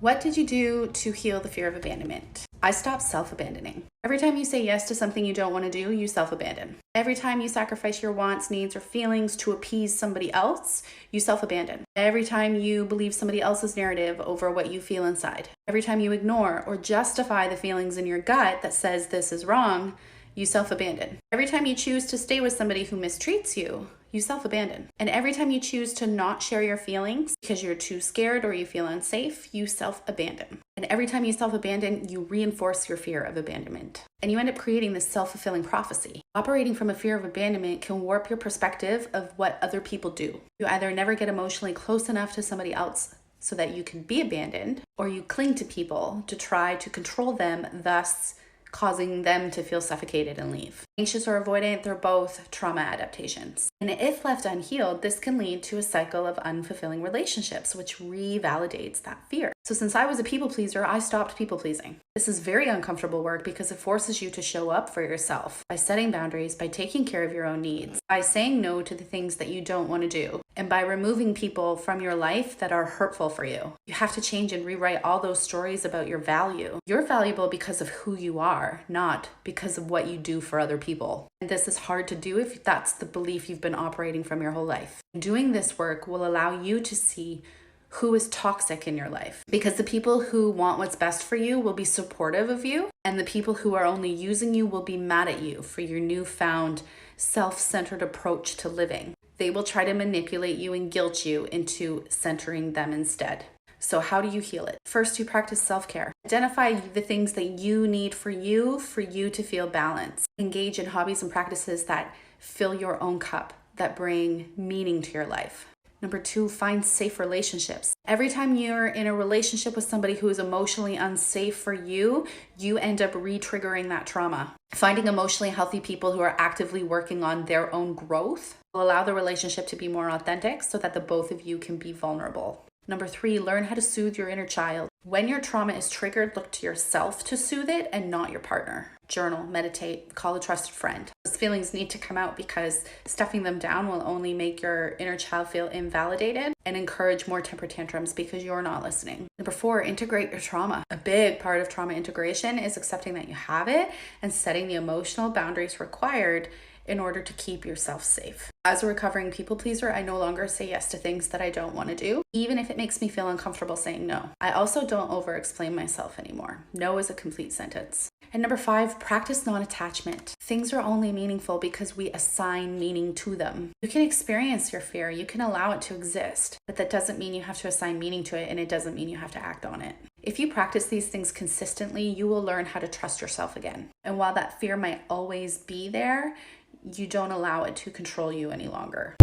What did you do to heal the fear of abandonment? I stopped self-abandoning. Every time you say yes to something you don't want to do, you self-abandon. Every time you sacrifice your wants, needs, or feelings to appease somebody else, you self-abandon. Every time you believe somebody else's narrative over what you feel inside. Every time you ignore or justify the feelings in your gut that says this is wrong, you self-abandon. Every time you choose to stay with somebody who mistreats you, you self-abandon. And every time you choose to not share your feelings because you're too scared or you feel unsafe, you self-abandon. And every time you self-abandon, you reinforce your fear of abandonment. And you end up creating this self-fulfilling prophecy. Operating from a fear of abandonment can warp your perspective of what other people do. You either never get emotionally close enough to somebody else so that you can be abandoned, or you cling to people to try to control them, thus causing them to feel suffocated and leave. Anxious or avoidant, they're both trauma adaptations. And if left unhealed, this can lead to a cycle of unfulfilling relationships, which revalidates that fear. So since I was a people pleaser, I stopped people pleasing. This is very uncomfortable work because it forces you to show up for yourself by setting boundaries, by taking care of your own needs, by saying no to the things that you don't want to do, and by removing people from your life that are hurtful for you. You have to change and rewrite all those stories about your value. You're valuable because of who you are, not because of what you do for other people. And this is hard to do if that's the belief you've been operating from your whole life. Doing this work will allow you to see who is toxic in your life, because the people who want what's best for you will be supportive of you, and the people who are only using you will be mad at you for your newfound self-centered approach to living. They will try to manipulate you and guilt you into centering them instead. So how do you heal it? First, you practice self-care. Identify the things that you need for you to feel balanced. Engage in hobbies and practices that fill your own cup, that bring meaning to your life. Number 2, find safe relationships. Every time you're in a relationship with somebody who is emotionally unsafe for you, you end up re-triggering that trauma. Finding emotionally healthy people who are actively working on their own growth will allow the relationship to be more authentic so that the both of you can be vulnerable. Number 3, learn how to soothe your inner child. When your trauma is triggered, look to yourself to soothe it and not your partner. Journal, meditate, call a trusted friend. Those feelings need to come out because stuffing them down will only make your inner child feel invalidated and encourage more temper tantrums because you're not listening. Number 4, integrate your trauma. A big part of trauma integration is accepting that you have it and setting the emotional boundaries required in order to keep yourself safe. As a recovering people pleaser, I no longer say yes to things that I don't want to do, even if it makes me feel uncomfortable saying no. I also don't over-explain myself anymore. No is a complete sentence. And number 5, practice non-attachment. Things are only meaningful because we assign meaning to them. You can experience your fear, you can allow it to exist, but that doesn't mean you have to assign meaning to it, and it doesn't mean you have to act on it. If you practice these things consistently, you will learn how to trust yourself again. And while that fear might always be there, you don't allow it to control you any longer.